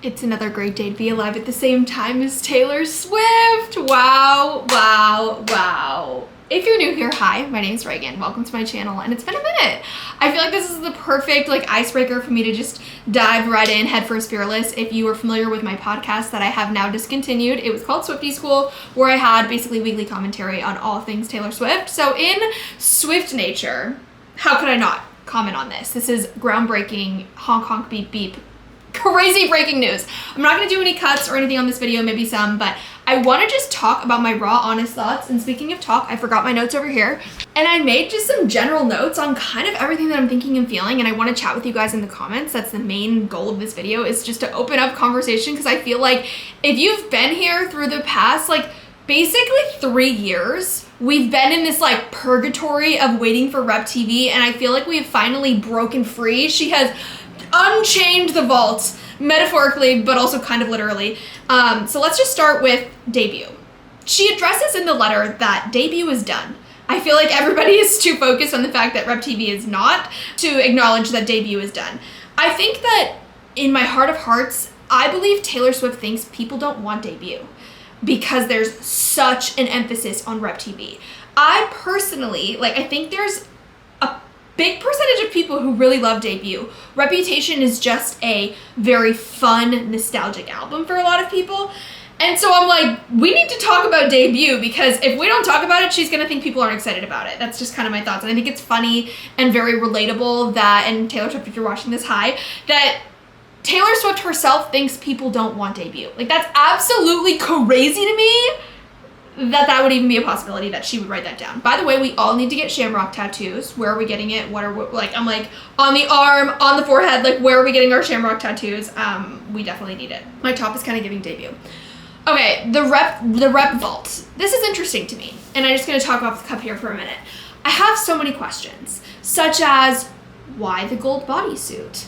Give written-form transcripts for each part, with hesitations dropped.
It's another great day to be alive at the same time as Taylor Swift. Wow, wow, wow. If you're new here, hi, my name is Reagan. Welcome to my channel, and it's been a minute. I feel like this is the perfect icebreaker for me to just dive right in, head first fearless. If you are familiar with my podcast that I have now discontinued, it was called Swiftie School, where I had basically weekly commentary on all things Taylor Swift. So in Swift nature, how could I not comment on this? This is groundbreaking, honk, honk, beep, beep. Crazy breaking news. I'm not going to do any cuts or anything on this video, maybe some, but I want to just talk about my raw, honest thoughts. And speaking of talk, I forgot my notes over here. And I made just some general notes on kind of everything that I'm thinking and feeling, and I want to chat with you guys in the comments. That's the main goal of this video, is just to open up conversation, because I feel like if you've been here through the past, basically 3 years, we've been in this purgatory of waiting for Rep TV, and I feel like we've finally broken free. She has unchained the vault, metaphorically, but also kind of literally. So let's just start with debut. She addresses in the letter that debut is done. I feel like everybody is too focused on the fact that Rep TV is not to acknowledge that debut is done. I think that in my heart of hearts, I believe Taylor Swift thinks people don't want debut because there's such an emphasis on Rep TV. I personally, I think there's big percentage of people who really love debut. Reputation is just a very fun, nostalgic album for a lot of people. And so I'm like, we need to talk about debut, because if we don't talk about it, she's gonna think people aren't excited about it. That's just kind of my thoughts. And I think it's funny and very relatable that, and Taylor Swift, if you're watching this, hi, that Taylor Swift herself thinks people don't want debut. That's absolutely crazy to me, that would even be a possibility that she would write that down. By the way, we all need to get Shamrock tattoos. Where are we getting it? What are we, I'm on the arm, on the forehead, where are we getting our Shamrock tattoos? We definitely need it. My top is kind of giving debut. Okay, the rep vault. This is interesting to me, and I'm just gonna talk off the cuff here for a minute. I have so many questions, such as, why the gold bodysuit?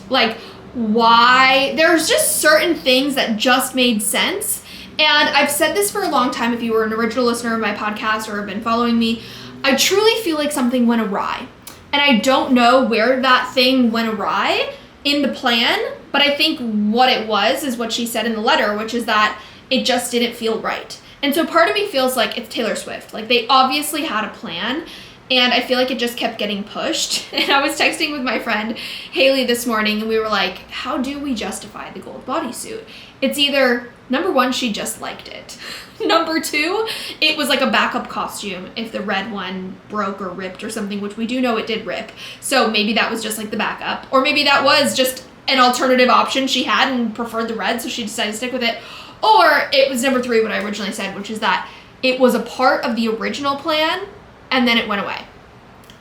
Why? There's just certain things that just made sense. And I've said this for a long time. If you were an original listener of my podcast or have been following me, I truly feel like something went awry. And I don't know where that thing went awry in the plan, but I think what it was is what she said in the letter, which is that it just didn't feel right. And so part of me feels like it's Taylor Swift. They obviously had a plan, and I feel like it just kept getting pushed. And I was texting with my friend Haley this morning, and we were like, how do we justify the gold bodysuit? It's either, number one, she just liked it. Number two, it was a backup costume if the red one broke or ripped or something, which we do know it did rip. So maybe that was just the backup. Or maybe that was just an alternative option she had and preferred the red, so she decided to stick with it. Or it was number three, what I originally said, which is that it was a part of the original plan and then it went away.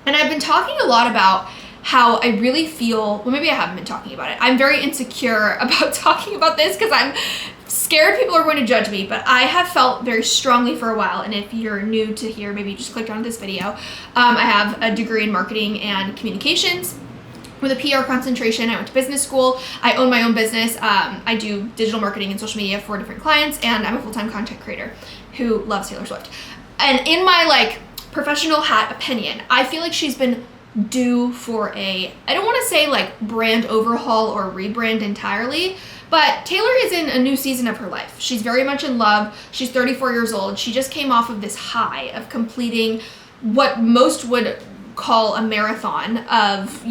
And I've been talking a lot about how I really feel, well, maybe I haven't been talking about it. I'm very insecure about talking about this because I'm scared people are going to judge me, but I have felt very strongly for a while. And if you're new to here, maybe you just clicked on this video. I have a degree in marketing and communications with a PR concentration. I went to business school. I own my own business. I do digital marketing and social media for different clients, and I'm a full-time content creator who loves Taylor Swift. And in my professional hat opinion, I feel like she's been due for I don't want to say brand overhaul or rebrand entirely, but Taylor is in a new season of her life. She's very much in love. She's 34 years old. She just came off of this high of completing what most would call a marathon of,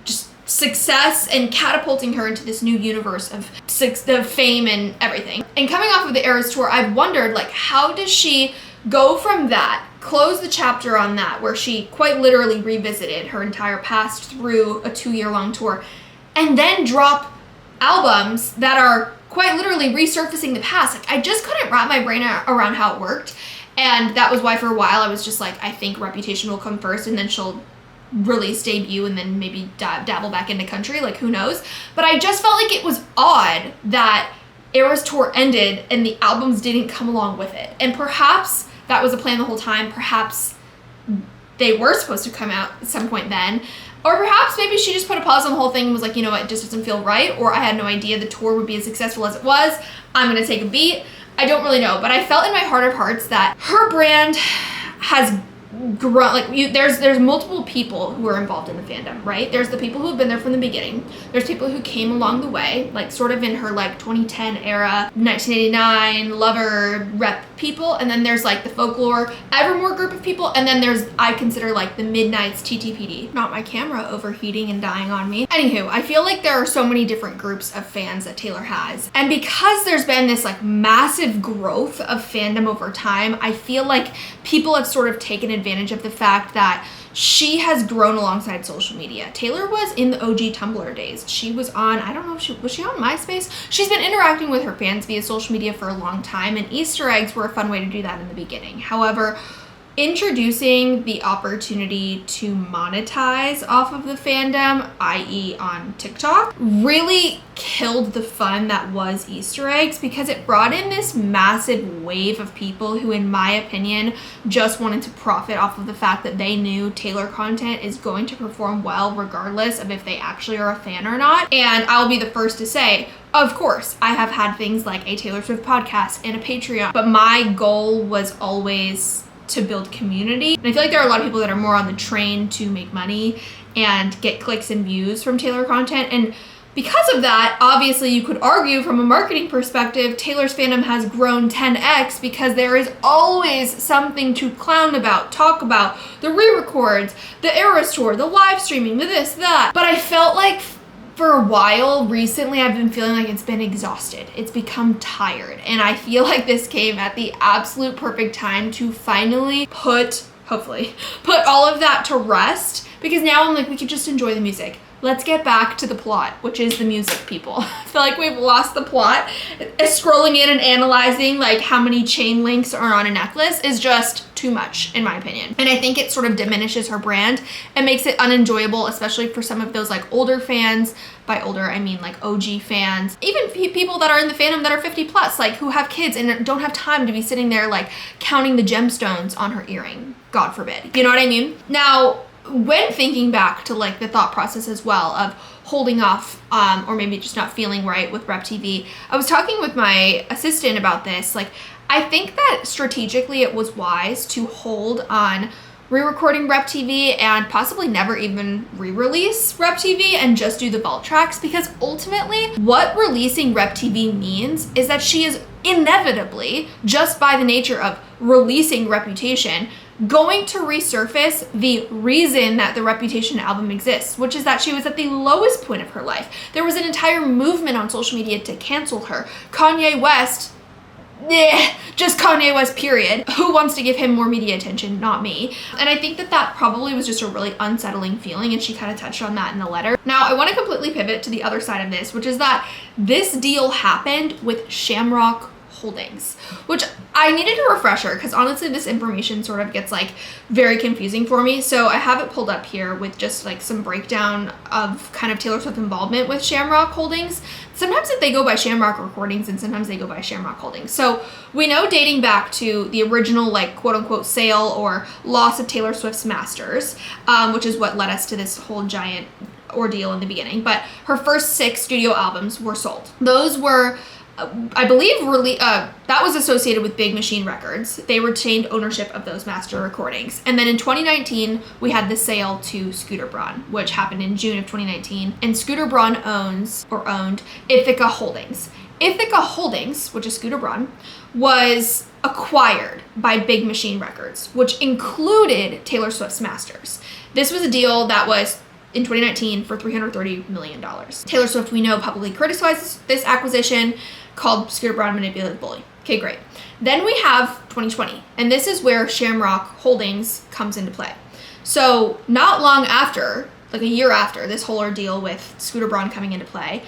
just success and catapulting her into this new universe of fame and everything. And coming off of the Eras tour, I've wondered, how does she go from that, close the chapter on that, where she quite literally revisited her entire past through a 2-year-long tour, and then drop albums that are quite literally resurfacing the past. I just couldn't wrap my brain around how it worked. And that was why for a while I was just I think Reputation will come first, and then she'll release debut and then maybe dabble back into country, who knows. But I just felt like it was odd that Eras tour ended and the albums didn't come along with it. And perhaps that was a plan the whole time. Perhaps they were supposed to come out at some point then. Or perhaps maybe she just put a pause on the whole thing and was like, you know what, it just doesn't feel right. Or I had no idea the tour would be as successful as it was. I'm going to take a beat. I don't really know. But I felt in my heart of hearts that her brand has there's multiple people who are involved in the fandom, right? There's the people who have been there from the beginning. There's people who came along the way, like sort of in her like 2010 era, 1989 Lover rep people, and then there's like the Folklore Evermore group of people, and then there's, I consider, like the Midnight's TTPD. Not my camera overheating and dying on me. Anywho, I feel like there are so many different groups of fans that Taylor has, and because there's been this like massive growth of fandom over time, I feel like people have sort of taken advantage of the fact that she has grown alongside social media. Taylor was in the OG Tumblr days. She was on, I don't know if was she on MySpace? She's been interacting with her fans via social media for a long time, and Easter eggs were a fun way to do that in the beginning. However, introducing the opportunity to monetize off of the fandom, i.e. on TikTok, really killed the fun that was Easter eggs, because it brought in this massive wave of people who, in my opinion, just wanted to profit off of the fact that they knew Taylor content is going to perform well regardless of if they actually are a fan or not. And I'll be the first to say, of course, I have had things like a Taylor Swift podcast and a Patreon, but my goal was always to build community. And I feel like there are a lot of people that are more on the train to make money and get clicks and views from Taylor content. And because of that, obviously you could argue from a marketing perspective, Taylor's fandom has grown 10x because there is always something to clown about, talk about, the re-records, the Eras tour, the live streaming, the this, that. But I felt like for a while recently, I've been feeling like it's been exhausted. It's become tired. And I feel like this came at the absolute perfect time to finally hopefully put all of that to rest, because now I'm like, we could just enjoy the music. Let's get back to the plot, which is the music, people. I feel like we've lost the plot. Scrolling in and analyzing like how many chain links are on a necklace is just too much, in my opinion. And I think it sort of diminishes her brand and makes it unenjoyable, especially for some of those like older fans. By older, I mean like OG fans, even people that are in the fandom that are 50 plus, like who have kids and don't have time to be sitting there like counting the gemstones on her earring, God forbid. You know what I mean? Now, when thinking back to like the thought process as well of holding off or maybe just not feeling right with Rep TV, I was talking with my assistant about this. Like, I think that strategically it was wise to hold on re-recording Rep TV and possibly never even re-release Rep TV and just do the vault tracks, because ultimately what releasing Rep TV means is that she is inevitably, just by the nature of releasing Reputation, going to resurface the reason that the Reputation album exists, which is that she was at the lowest point of her life. There was an entire movement on social media to cancel her. Kanye West, just Kanye West, period. Who wants to give him more media attention? Not me. And I think that that probably was just a really unsettling feeling, and she kind of touched on that in the letter. Now, I want to completely pivot to the other side of this, which is that this deal happened with Shamrock Holdings, which I needed a refresher because honestly this information sort of gets like very confusing for me. So I have it pulled up here with just like some breakdown of kind of Taylor Swift involvement with Shamrock Holdings. Sometimes they go by Shamrock Recordings and sometimes they go by Shamrock Holdings. So we know, dating back to the original like quote unquote sale or loss of Taylor Swift's masters, which is what led us to this whole giant ordeal in the beginning, but her first 6 studio albums were sold. Those were I believe that was associated with Big Machine Records. They retained ownership of those master recordings. And then in 2019, we had the sale to Scooter Braun, which happened in June of 2019. And Scooter Braun owned Eeeeep Holdings. Eeeeep Holdings, which is Scooter Braun, was acquired by Big Machine Records, which included Taylor Swift's masters. This was a deal that was in 2019 for $330 million. Taylor Swift, we know, publicly criticized this acquisition, called Scooter Braun a manipulative bully. Okay, great. Then we have 2020, and this is where Shamrock Holdings comes into play. So not long after, like a year after this whole ordeal with Scooter Braun coming into play,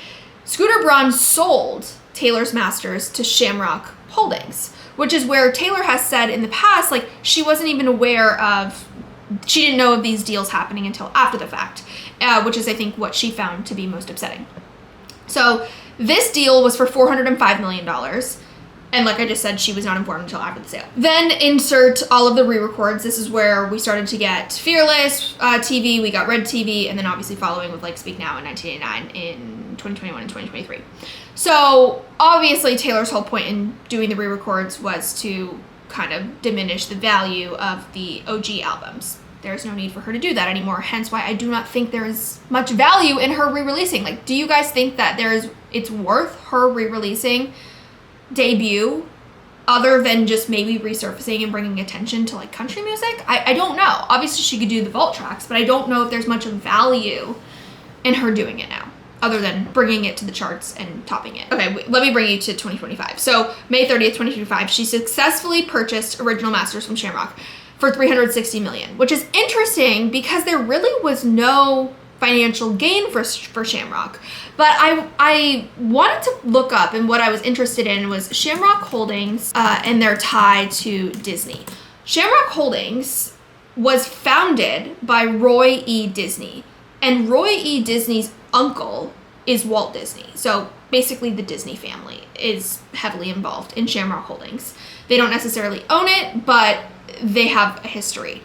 Scooter Braun sold Taylor's masters to Shamrock Holdings, which is where Taylor has said in the past, like, she wasn't even aware of, she didn't know of these deals happening until after the fact, which is, I think, what she found to be most upsetting. So this deal was for $405 million. And like I just said, she was not informed until after the sale. Then insert all of the re-records. This is where we started to get Fearless TV, we got Red TV, and then obviously following with like Speak Now in 1989, in 2021 and 2023. So obviously Taylor's whole point in doing the re-records was to kind of diminish the value of the OG albums. There's no need for her to do that anymore, hence why I do not think there's much value in her re-releasing. Like, do you guys think that it's worth her re-releasing Debut other than just maybe resurfacing and bringing attention to like country music? I don't know. Obviously she could do the vault tracks, but I don't know if there's much of value in her doing it now, other than bringing it to the charts and topping it. Okay, let me bring you to 2025. So May 30th, 2025, she successfully purchased original masters from Shamrock for $360 million, which is interesting because there really was no financial gain for Shamrock. But I wanted to look up, and what I was interested in was Shamrock Holdings and their tie to Disney. Shamrock Holdings was founded by Roy E. Disney, and Roy E. Disney's uncle is Walt Disney. So basically the Disney family is heavily involved in Shamrock Holdings. They don't necessarily own it, but they have a history,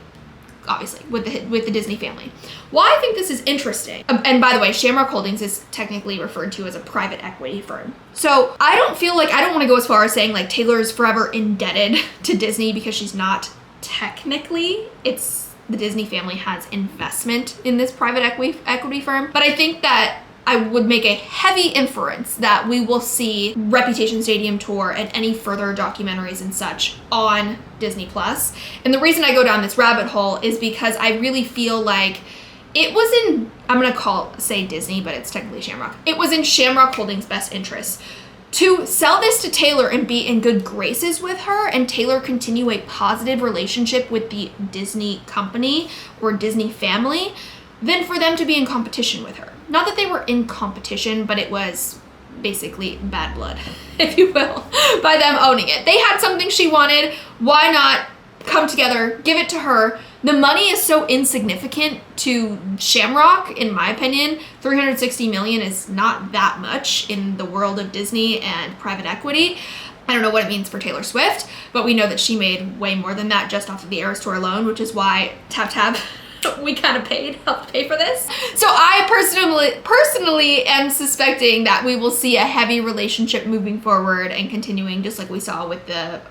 obviously, with the Disney family. Why I think this is interesting, and by the way, Shamrock Holdings is technically referred to as a private equity firm. So I don't want to go as far as saying like Taylor is forever indebted to Disney, because she's not technically. It's the Disney family has investment in this private equity firm. But I think that I would make a heavy inference that we will see Reputation Stadium Tour and any further documentaries and such on Disney Plus. And the reason I go down this rabbit hole is because I really feel like it was in, I'm gonna say Disney, but it's technically Shamrock. It was in Shamrock Holdings' best interest to sell this to Taylor and be in good graces with her, and Taylor continue a positive relationship with the Disney company or Disney family, than for them to be in competition with her. Not that they were in competition, but it was basically bad blood, if you will, by them owning it. They had something she wanted. Why not come together, give it to her? The money is so insignificant to Shamrock, in my opinion. $360 million is not that much in the world of Disney and private equity. I don't know what it means for Taylor Swift, but we know that she made way more than that just off of the Eras Tour alone, which is why we kind of helped pay for this. So I personally am suspecting that we will see a heavy relationship moving forward and continuing, just like we saw with the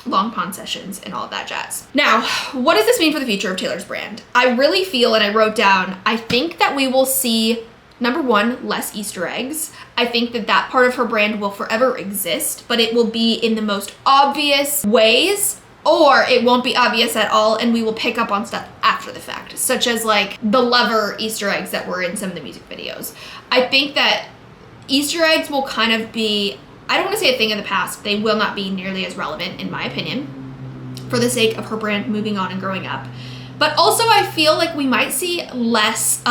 Long Pond sessions and all of that jazz. Now, what does this mean for the future of Taylor's brand? I really feel, and I wrote down, I think that we will see, number one, less Easter eggs. I think that part of her brand will forever exist, but it will be in the most obvious ways, or it won't be obvious at all, and we will pick up on stuff after the fact, such as like the Lover Easter eggs that were in some of the music videos. I think that Easter eggs will kind of be, I don't want to say a thing of the past. They will not be nearly as relevant, in my opinion, for the sake of her brand moving on and growing up. But also I feel like we might see less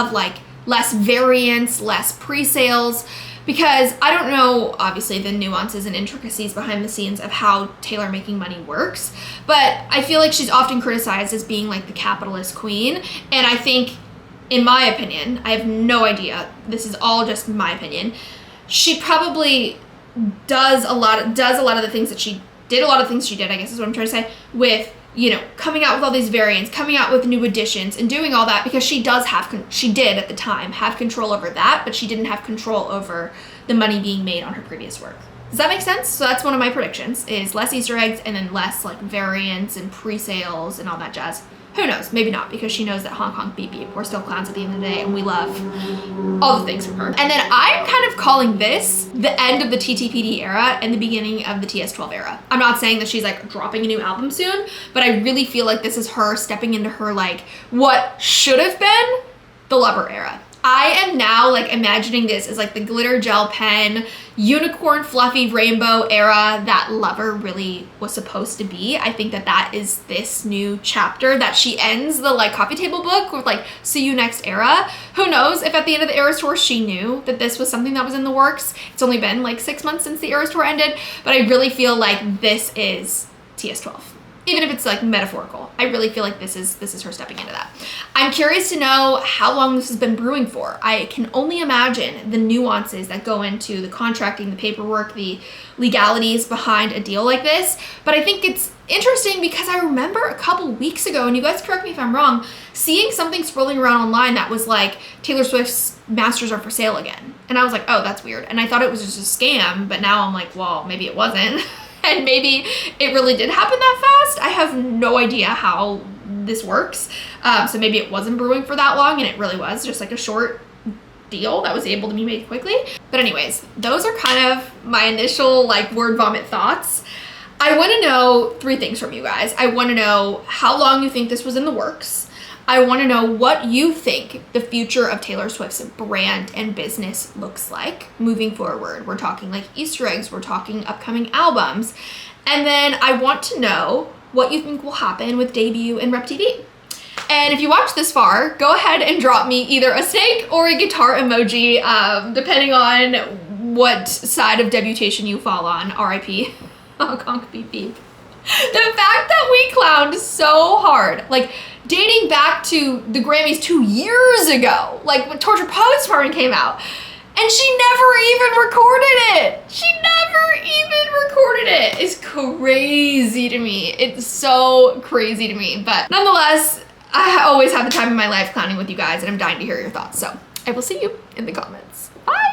variants, less pre-sales, because I don't know, obviously, the nuances and intricacies behind the scenes of how Taylor making money works, but I feel like she's often criticized as being like the capitalist queen, and I think, in my opinion, I have no idea, this is all just my opinion, she probably does a lot of the things that she did, I guess is what I'm trying to say, with, you know, coming out with all these variants, coming out with new additions, and doing all that because she did at the time have control over that, but she didn't have control over the money being made on her previous work. Does that make sense? So that's one of my predictions, is less Easter eggs and then less like variants and pre-sales and all that jazz. Who knows? Maybe not, because she knows that honk honk beep beep, we're still clowns at the end of the day, and we love all the things from her. And then I'm kind of calling this the end of the TTPD era and the beginning of the TS12 era. I'm not saying that she's like dropping a new album soon, but I really feel like this is her stepping into her like what should have been the Lover era. I am now like imagining this as like the glitter gel pen, unicorn fluffy rainbow era that Lover really was supposed to be. I think that is this new chapter that she ends the like coffee table book with, like, see you next era. Who knows if at the end of the Eras Tour she knew that this was something that was in the works. It's only been like 6 months since the Eras Tour ended, but I really feel like this is TS12. Even if it's like metaphorical, I really feel like this is her stepping into that. I'm curious to know how long this has been brewing for. I can only imagine the nuances that go into the contracting, the paperwork, the legalities behind a deal like this. But I think it's interesting because I remember a couple weeks ago, and you guys correct me if I'm wrong, seeing something swirling around online that was like, Taylor Swift's masters are for sale again. And I was like, oh, that's weird. And I thought it was just a scam, but now I'm like, well, maybe it wasn't. and maybe it really did happen that fast. I have no idea how this works. So maybe it wasn't brewing for that long and it really was just like a short deal that was able to be made quickly. But anyways, those are kind of my initial like word vomit thoughts. I want to know 3 things from you guys. I want to know how long you think this was in the works. I want to know what you think the future of Taylor Swift's brand and business looks like moving forward. We're talking like Easter eggs, we're talking upcoming albums. And then I want to know what you think will happen with debut and Rep TV. And if you watched this far, go ahead and drop me either a snake or a guitar emoji, depending on what side of debutation you fall on. RIP. Honk, honk, beep, beep. The fact that we clowned so hard, like dating back to the Grammys 2 years ago, like when Torture Postpartum came out, and she never even recorded it. She never even recorded it. It's crazy to me. It's so crazy to me. But nonetheless, I always have the time of my life clowning with you guys, and I'm dying to hear your thoughts. So I will see you in the comments. Bye.